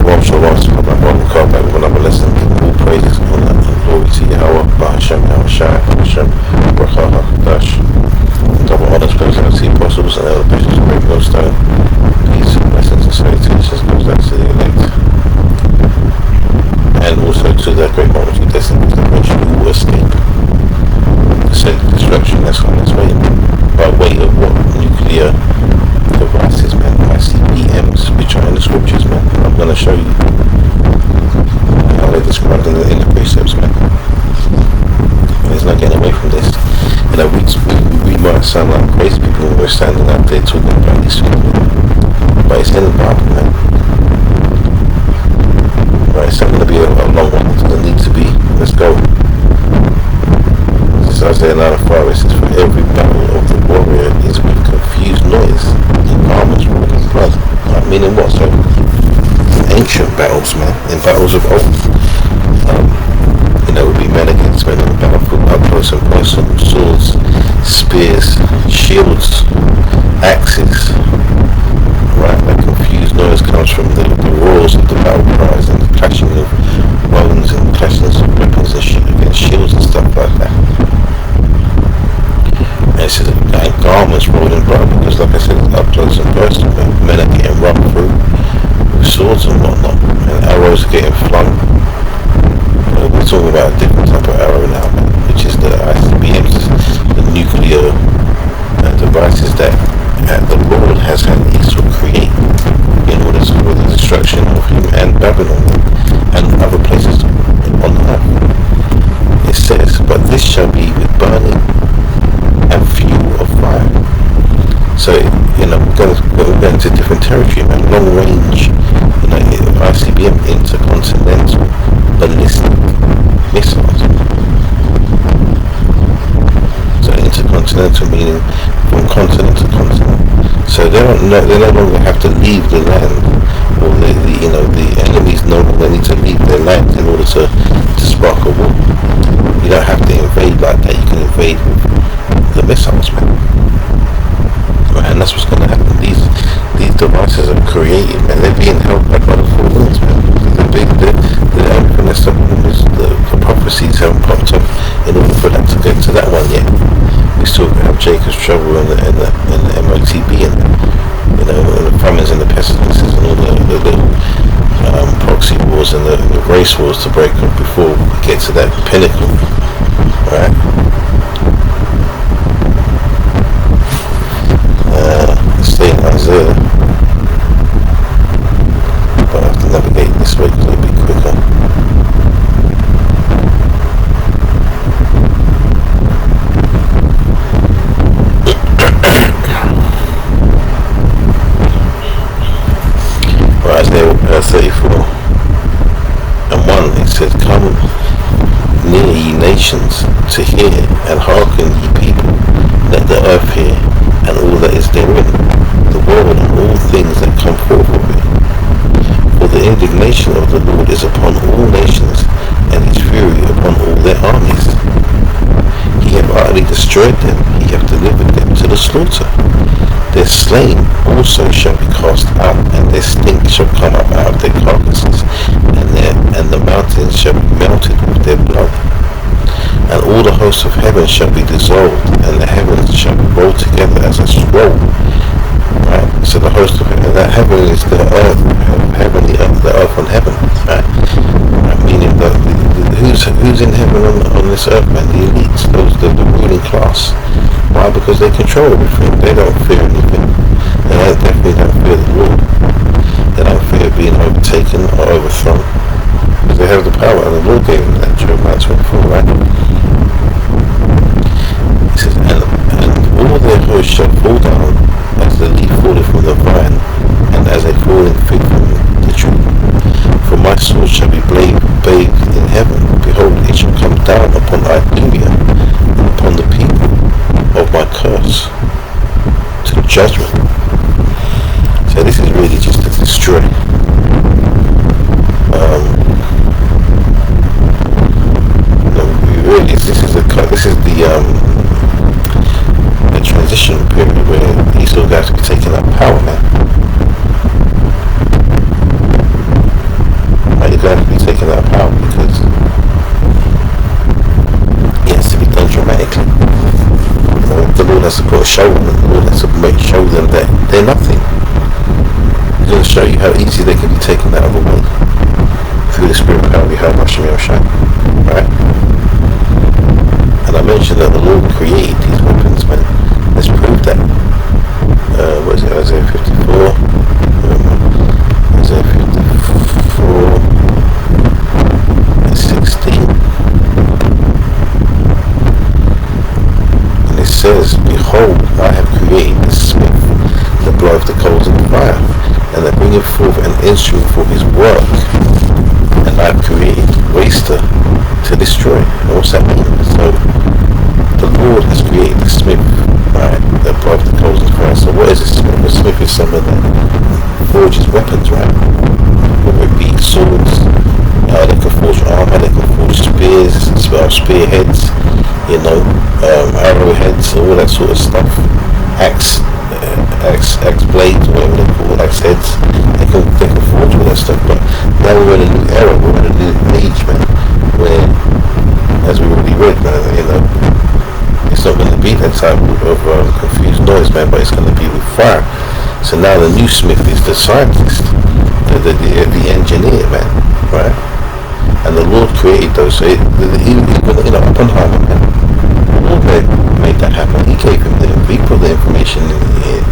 Shalom, shalom, shalom, come back with another lesson. All praises and glory to Yahweh, Bahashem, Yahushai, Bahashem, Bracha HaKadosh. Double honors goes out to the apostles and other bishops of Great Millstone. Peace, blessings, and salutations goes out to the elect. And also to the great multitude destined that eventually will escape the state of destruction that's on its way. By way of what? Nuclear devices, man, ICBMs, which are in the scriptures, man. I'm going to show you how they're described in the precepts, man. There's no getting away from this. You know, we might sound like crazy people when we're standing up there talking about these things, but it's in the Bible, man. Right, it's not going to be a long one. It doesn't need to be. Let's go. This is Isaiah 9:5. It says, for every battle of the warrior is with confused noise and garments wrought in blood. Right, meaning what? So, ancient battles, man, in battles of old. You know, it would be men against men on the battlefield, up close and personal, swords, spears, shields, axes. Right, that confused noise comes from the roars of the battle cries and the clashing of bones and clashing of weapons and against shields and stuff like that. And it says garments rolled in blood because, like I said, it's up close and personal. Men are getting rubbed through with swords and whatnot, and arrows are getting flung. We're talking about a different type of arrow now, which is the ICBMs, the nuclear devices that the Lord has had to create in order to for the destruction of him and Babylon and other places on earth. It says, but this shall be with burning and fuel of fire. So, you know, we're going to different territory, man. Long range, you know, ICBM, intercontinental ballistic missiles. So intercontinental meaning from continent to continent. So they no longer have to leave the land, or the enemies no longer need to leave their land in order to spark a war. You don't have to invade like that. You can invade with the missiles, man. Right, and that's what's going to happen. These devices are created, man. They're being held back by the four winds, man. Everything that's happening is the prophecies haven't popped up in order for that to get to that one yet. We still have Jacob's trouble and the MOTB and the famines and the pestilences and all the little proxy wars and the race wars to break up before we get to that pinnacle, right? Stay in Isaiah, but I have to navigate this way because it'll be quicker. Right, Isaiah 34 and 1, it says, come near ye nations to hear, and hearken ye people, let the earth hear, and all that is therein, the world and all things that come forth of it. For the indignation of the Lord is upon all nations, and his fury upon all their armies. He hath utterly destroyed them, he hath delivered them to the slaughter. Their slain also shall be cast out, and their stink shall come up out of their carcasses, and the mountains shall be melted with their blood. And all the hosts of heaven shall be dissolved, and the heavens shall be rolled together as a scroll. Right? So the host of heaven, that heaven is the earth, heavenly earth, the earth on heaven. Right? Meaning that who's in heaven on this earth, man? The elites, the ruling class. Why? Because they control everything. They don't fear anything. They definitely don't fear the Lord. They don't fear being overtaken or overthrown. Because they have the power, and the Lord gave them that. Jeremiah 24, right? He says, and all their hosts shall fall down as the leaf falleth from the vine, and as a falling fig from the tree. For my sword shall be bathed in heaven. Behold, it shall come down upon Idumea, and upon the people of my curse, to the judgment. So this is really just to destroy. This is the transition period where these little guys will be taking up power, man. put a show on them. The Lord has to show them that they're nothing. He's going to show you how easy they can be taken out of the way through the spirit power we have Hashem Yahushua. Right? And I mentioned that the Lord created these weapons, man. Let's prove that. What is it? Isaiah 54. Isaiah 54 and 16. And it says, behold, I have created the smith that bloweth the coals of the fire, and that bringeth forth an instrument for his work. And I have created waster to destroy. And what's that mean? So the Lord has created the smith, right, that bloweth the coals of the fire. So what is a smith? A smith is someone that forges weapons, right? Whether it be swords, they can forge armor, they can forge spears, spearheads, arrowheads, all that sort of stuff. Axe blades, or whatever they call it, axe heads. They can forge all that stuff. But now we're in a new era, we're in a new age, man, where, as we already read, man, it's not going to be that type of confused noise, man, but it's going to be with fire. So now the new smith is the scientist, the engineer, man, right? And the Lord created those. So Oppenheimer, man, the Lord made that happen. He gave him he put the information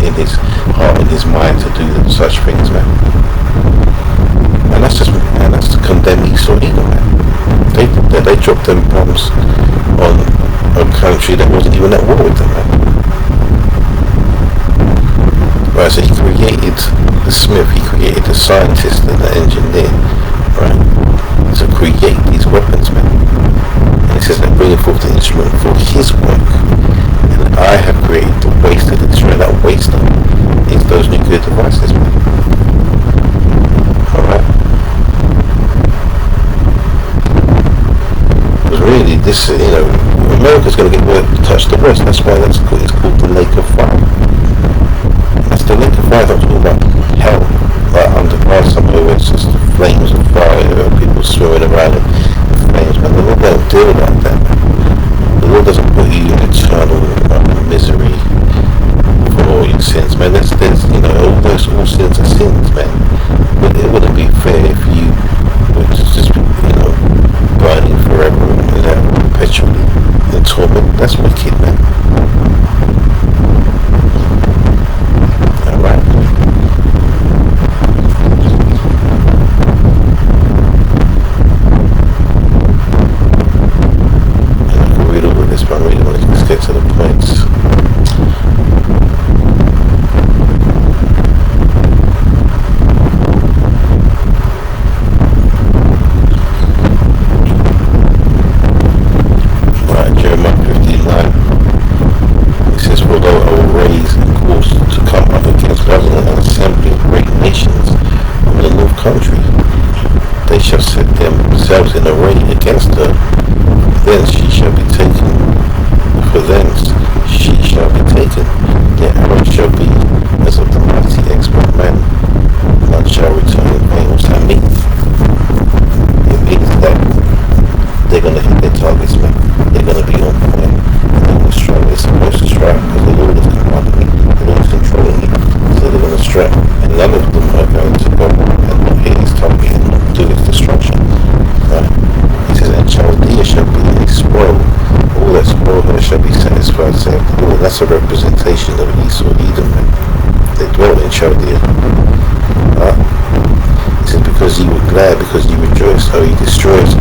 in his heart, in his mind to do such things, man. And that's to condemn Esau and Edom, man. They dropped them bombs on a country that wasn't even at war with them, man. Right, so he created the smith, he created the scientist and the engineer, right, to create these weapons, man. And he says they're bringing forth the instrument for his work. And I have created the waster to destroy. That waster is those nuclear devices, man. Alright? Because really, this, America's going to touch the West. That's why it's called the Lake of Fire. That's the lake of fire. I'm talking about hell, like underground somewhere where it's just flames of fire, people swimming around in flames, man. The Lord don't deal like that, man. The Lord doesn't put you in eternal misery for all your sins, man. All sins are sins, man. But it wouldn't be fair if you were just burning forever, perpetually in torment. That's wicked, man. Get to the points. Right, Jeremiah 59. It says, for although I will raise a course to come up against Babylon and assembly of great nations of the north country, they shall set themselves in array against her. Then she shall be taken. For thence she shall be taken, their arrow shall be as of the mighty expert man, none shall return in vain. What's that mean? It means that they're going to hit their targets, man. They're going to be on point. They're going to strike. They're supposed to strike because the Lord is commanding me. The Lord is controlling me. So they're going to strike. And none of them are going to go and not hit his target and not do his destruction. Right? He says, and Chaldea shall be a spoil. All that spoil her shall be satisfied, saith the Lord. That's a representation of Esau, Edom, man. They dwell in Chaldea. He says, because ye were glad, because ye rejoiced, ye destroyers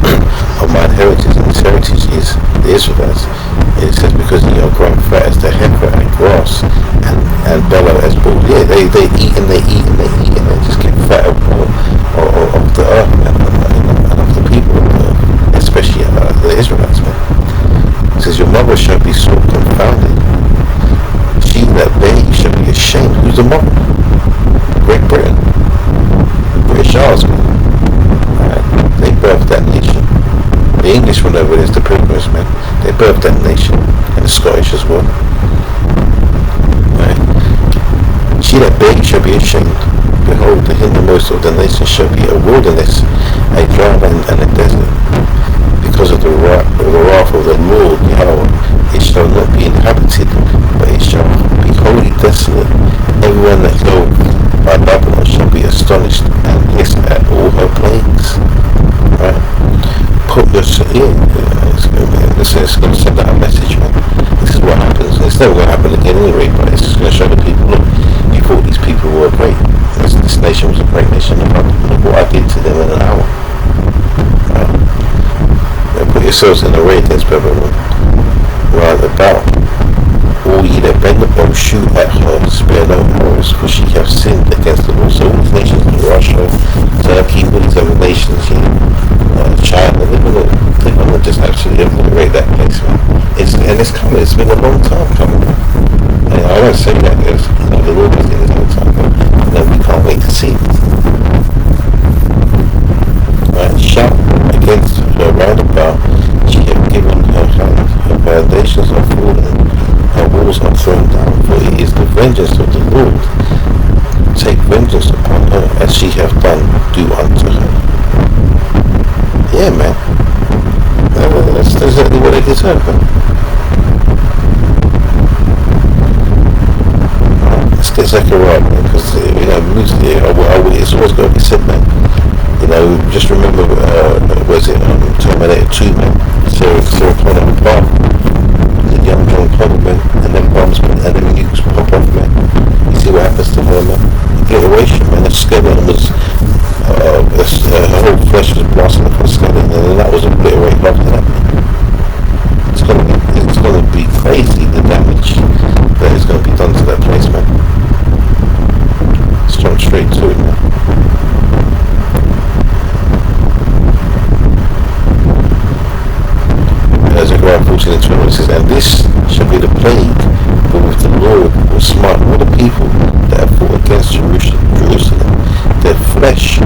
of mine heritage, and his heritage is the Israelites. And it says, because ye are grown fat as the heifer and grass, and bellow as bulls. Yeah, they eat and they eat and they eat, and they just get fat of the earth, man, and of the people of the earth, especially the Israelites, man. It says, your mother shall be so confounded. She that bare you shall be ashamed. Who's the mother? Great Britain. The British Isles, man. Right. They birthed that nation. The English went over there as the Pilgrims, man. They birthed that nation. And the Scottish as well. Right. She that bare you shall be ashamed. Behold, the hindermost of the nations shall be a wilderness, a dry land and a desert. because of the wrath of the Lord Yahweh, it shall not be inhabited, but it shall be wholly desolate. Everyone that goeth by Babylon shall be astonished and hiss at all her plagues. Right? Put your it's going to send out a message, man. This is what happens. It's never going to happen again anyway, but it's just going to show the people, look, you thought these people were great. This nation was a great nation. Look what I did to them in an hour. Right? Put yourselves in array against Babylon. Round about. All ye that bend the bow, shoot at her, spare no arrows, for she hath sinned against the Lord. So all these nations, Russia, Turkey, all these other nations here, China, they're gonna just absolutely obliterate that place, man. It's coming. It's been a long time coming. And I won't say that because the Lord is in his own time, but we can't wait to see it. Right? Shout against her round about. She hath given her hand. Her foundations are fallen. Her walls are thrown down. For it is the vengeance of the Lord. Take vengeance upon her as she hath done. Do unto her. Yeah, man. That's exactly what it deserves, man. Let's get Zechariah, man, because, it's always got to be said, man. Just remember, Terminator 2, man. Sarah Connor and Bob. The young John Connor, man. And then bombs, man. And then nukes pop off, man. You see what happens to her, man. Obliteration, man. That skeleton was... her whole flesh was blasting off her skeleton, and that was obliterated after that. It's gonna be crazy, the damage that is gonna be done to that place, man. Let's jump straight to it, man. Zechariah 14 and 20 says, and this shall be the plague, but with the Lord will smite all the people that have fought against Jerusalem. Their flesh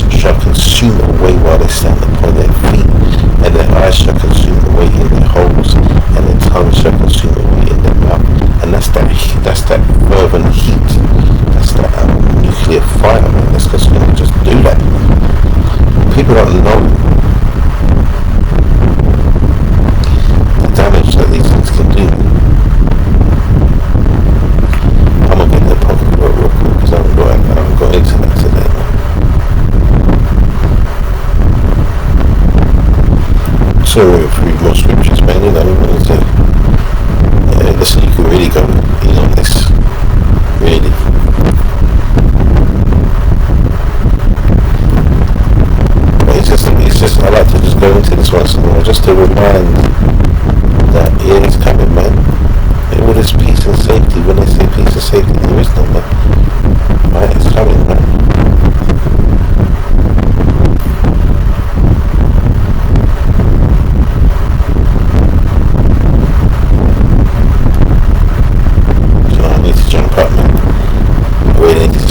shall consume away while they stand upon their feet, and their eyes shall consume away in their holes, and their tongue shall consume away in their mouth. And that's that fervent heat. That's that nuclear fire, man. That's just going to just do that. People don't know the damage that these things can do. I'm gonna get the pocket real quick because I haven't got into that today, man. So a few more scriptures, man. Listen, you can really go in on this, really. But it's just I like to just go into this once in a while, just to remind that it is coming, man. All this peace and safety. When they say peace and safety, there is none, man. Right? It's coming, man.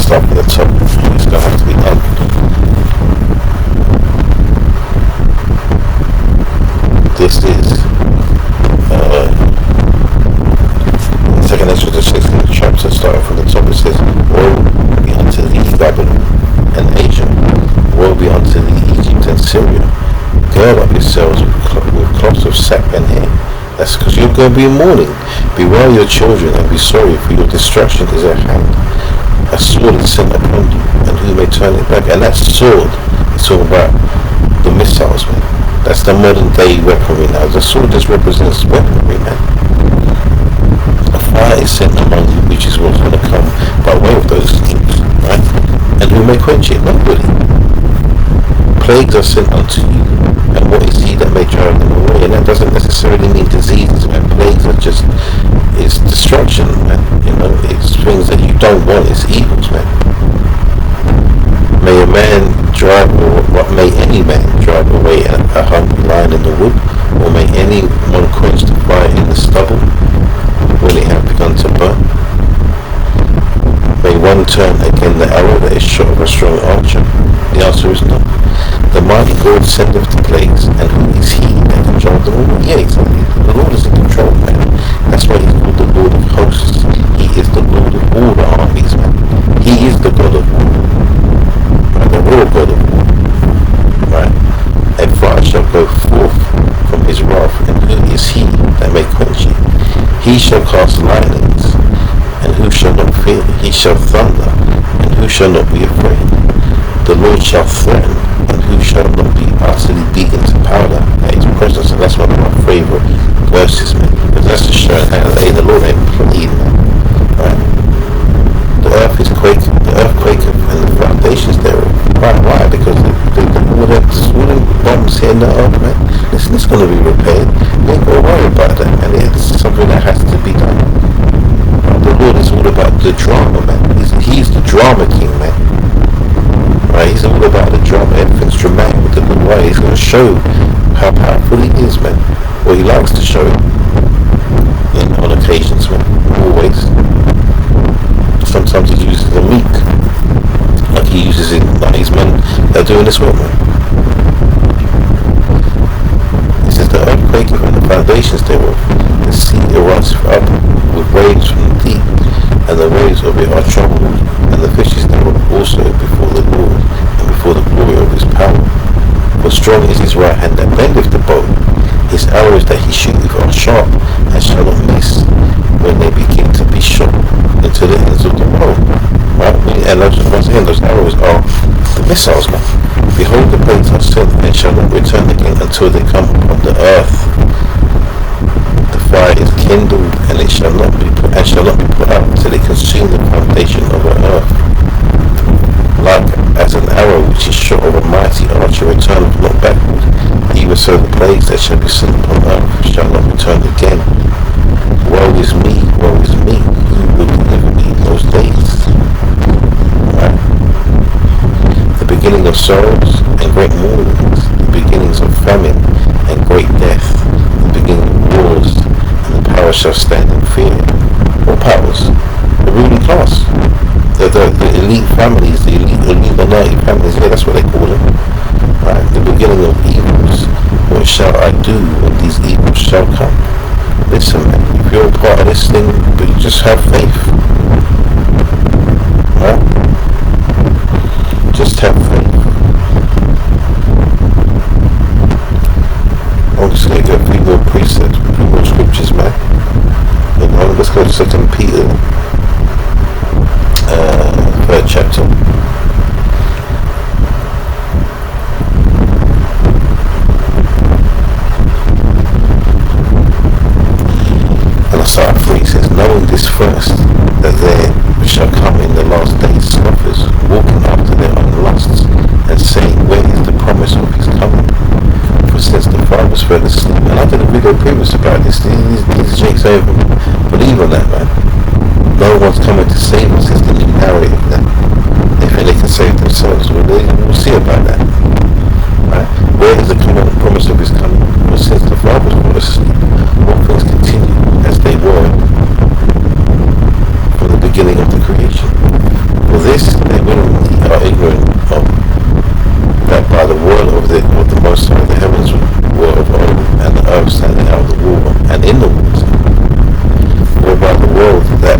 Stop at the top. It's gonna have to be done. This is second Exodus 16th chapter, starting from the top. It says, woe be unto thee, Babylon and Asia, woe be unto thee, Egypt and Syria. Gird up yourselves with cloths of sack and hair. That's because you're going to be in mourning. Beware your children and be sorry, for your destruction is at hand. A sword is sent upon you, and who may turn it back? And that sword is talking about the missiles, man. That's the modern day weaponry now. The sword just represents weaponry, man. A fire is sent among you, which is what's going to come by way of those things, right? And who may quench it? Nobody. Plagues are sent unto you, and what is he that may drive them away? And that doesn't necessarily mean diseases, man. Plagues are just, it's destruction, man. It's things that you don't want. It's evils, man. May a man drive, or what may any man drive away a hungry lion in the wood, or may anyone quench the fire in the stubble when it hath begun to burn? May one turn again the arrow that is shot of a strong archer? The answer is no. The mighty God sendeth the plagues, and who is he that can drive them all? Yeah, exactly. The Lord is in control, man. That's why he's called the Lord of hosts. He is the Lord of all the armies, man. He is the God of war. Right? The real God of war. Right? And fire shall go forth shall cast lightnings, and who shall not fear? He shall thunder, and who shall not be afraid? The Lord shall threaten, and who shall not be utterly beaten to powder at his presence? And that's one of my favourite verses, man, because that's just showing how the Lord ain't playing, man. Right? The earth is quaking, the earth quaketh, and the foundations thereof. Why? Because all the bombs hitting the earth, man. Listen, it's going to be repaired. You ain't got to worry about that, and it's something that has to be done. The Lord is all about the drama, man. He's the drama king, man. Right? He's all about the drama. Everything's dramatic with the good way. He's going to show how powerful he is, man. Well, he likes to show it on occasions, man. Always. Sometimes he uses the meek, like he uses it, like these men that are doing this work, man. He says the earthquake and the foundations thereof, the sea erupts up with waves from the deep, and the waves of it are troubled, and the fishes thereof also before the Lord, and before the glory of his power. For strong is his right hand that bendeth the bow, his arrows that he shooteth are sharp, and shall not miss when they begin to be shot into the ends of the world. Right? And once again, those arrows are the missiles, man. Behold, the blades are sent and shall not return again until they come upon the earth. The fire is kindled, and it shall not be put out till it consume the foundation of the earth. Like as an arrow which is shot of a mighty archer returneth not backward, even so the plagues that shall be sent upon earth shall not return again. Woe is me, who will deliver me in those days? Right? The beginning of sorrows and great mournings, the beginnings of famine and great death, the beginning of wars, and the power shall stand in fear. What powers? The ruling class, the elite families, the elite minority families, yeah, that's what they call them. Right? The beginning of evils. What shall I do when these evils shall come? Listen, man, if you're a part of this thing, but you just have faith. Right? Just have faith. I'm just going to get a few more precepts, a few more scriptures, man. You know, let's go to 2 Peter, 3rd chapter. Start 3 says, knowing this first, that there shall come in the last days scoffers, walking after their own lusts, and saying, where is the promise of his coming? For since the fathers fell asleep, and I did a video previous about this, these jakes don't even believe on that, man. No one's coming to save us, is the new narrative now. They think they can save themselves, well, we'll see about that. Right? Where is the promise of his coming? For since the fathers fell asleep, all things continue as they were from the beginning of the creation. For this they willingly are ignorant of, that by the word of the Most High the heavens were of old, and the earth standing out of the water and in the water, whereby the world that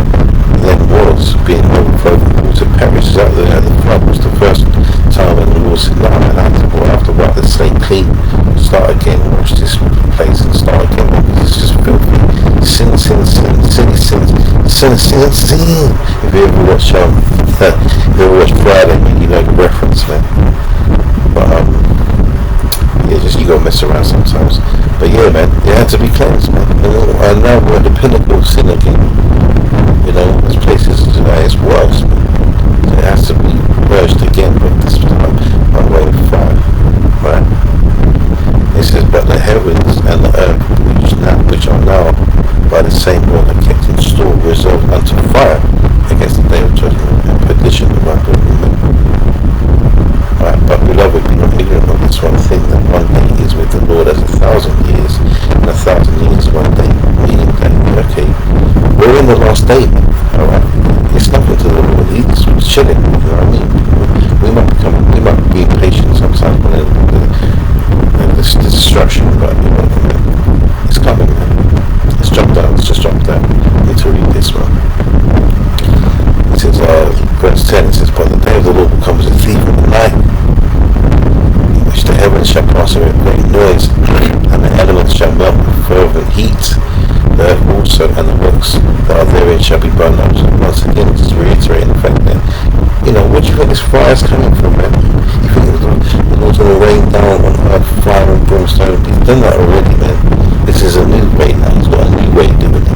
then was, being overflowed with water, perishes out there. The flood was the first time when the Lord said, no, man, I have to wipe the slate clean, start again, wash this place and start again, because it's just filthy. Sin. If you ever watch Friday, man, you know the reference, man. But yeah, just you gotta mess around sometimes. But yeah, man, it had to be cleansed, man. And now we're at the pinnacle of sin again. You know, there's places it's worse, man. So it has to be purged again, but this time by way of fire, right? It says, but the heavens and the earth which are now by the same one are kept in store, reserved unto fire against the day of judgment and perdition of unbelieving men. Right, but beloved, be not ignorant of this one thing, that one day is with the Lord as 1,000 years, and 1,000 years one day, meaning that, okay, we're in the last day, alright? It's nothing to the Lord, he's chilling, you know what I mean? We might be impatient sometimes when the destruction, but you know, it's coming, man. Let's just jump down. I need to read this one. It says, verse 10, it says, but the day of the Lord will come as a thief in the night, in which the heavens shall pass away with great noise, and the elements shall melt with fervent heat, the earth also, and the works Where do you think this fire's coming from, man? You think the Lord's going to rain down on earth fire and brimstone? He's done that already, man. This is a new way now. He's got a new way of doing it.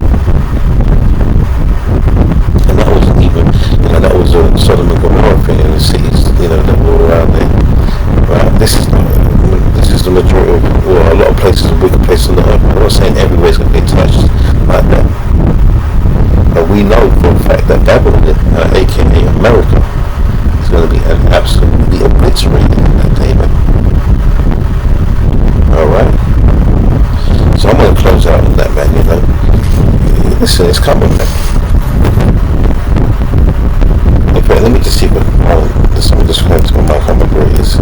And that wasn't even, that was a Sodom and Gomorrah thing in the cities, that were around there. Right? This is the majority of, a lot of places, a bigger place on the earth. I'm not saying everywhere's going to be touched like that. But we know for a fact that Babylon, aka America, is going to be absolutely obliterated in that day, man. Alright? So I'm going to close out on that, man, Listen, it's coming, man. In fact, let me just see what someone describes to my mic, how my brain is.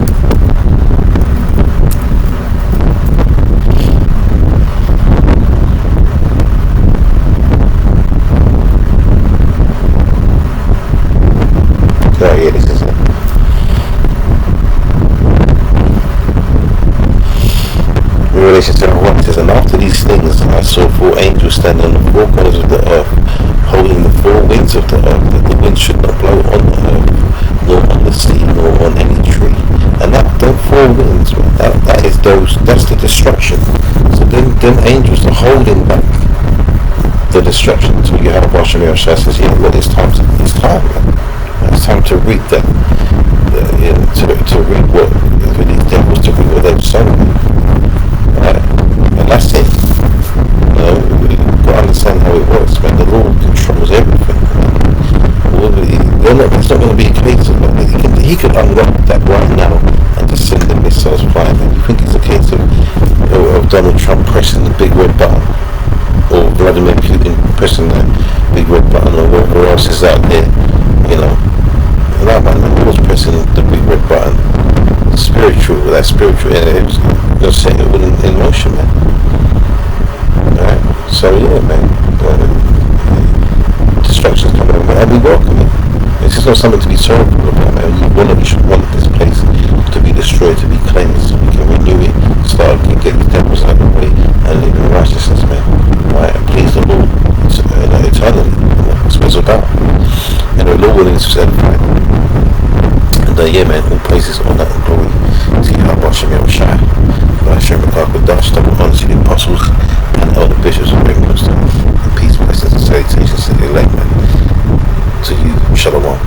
Oh, yeah, this is it. Revelation 7:1 says, and after these things I saw 4 angels standing on the 4 corners of the earth, holding the 4 winds of the earth, that the wind should not blow on the earth, nor on the sea, nor on any tree. And that 4 winds, that's the destruction. So them angels are holding back the destruction until you have a Hashem Yahshua says, it's time, man. It's time to reap that, to reap what, for these devils to reap what they've sown. Right? And that's it. You've got to understand how it works, man. The Lord controls everything. It's not going to be a case of, he could unlock that right now and just send the missiles flying. And you think it's a case of Donald Trump pressing the big red button, or Vladimir Putin pressing the big red button, or whatever else is out there, No, man, the Lord's pressing the big red button. That spiritual energy, you're setting it in motion, man. Alright? So, yeah, man. Destruction's coming, man. And we welcome it. This is not something to be sorrowful about, man. We should want this place to be destroyed, to be cleansed. We can renew it, start and get these devils out of the way, and live in righteousness, man. Right? And please the Lord eternally. That's what it's about. And the Lord willing to satisfy. And yeah, man, all praises, honor and glory to Yahweh Hashem Yahushua, Hashem Rakakadash, double honor to the apostles and elder bishops of Great Minister, and peace, blessings, and salutations to the elect, man. To you, Shalom.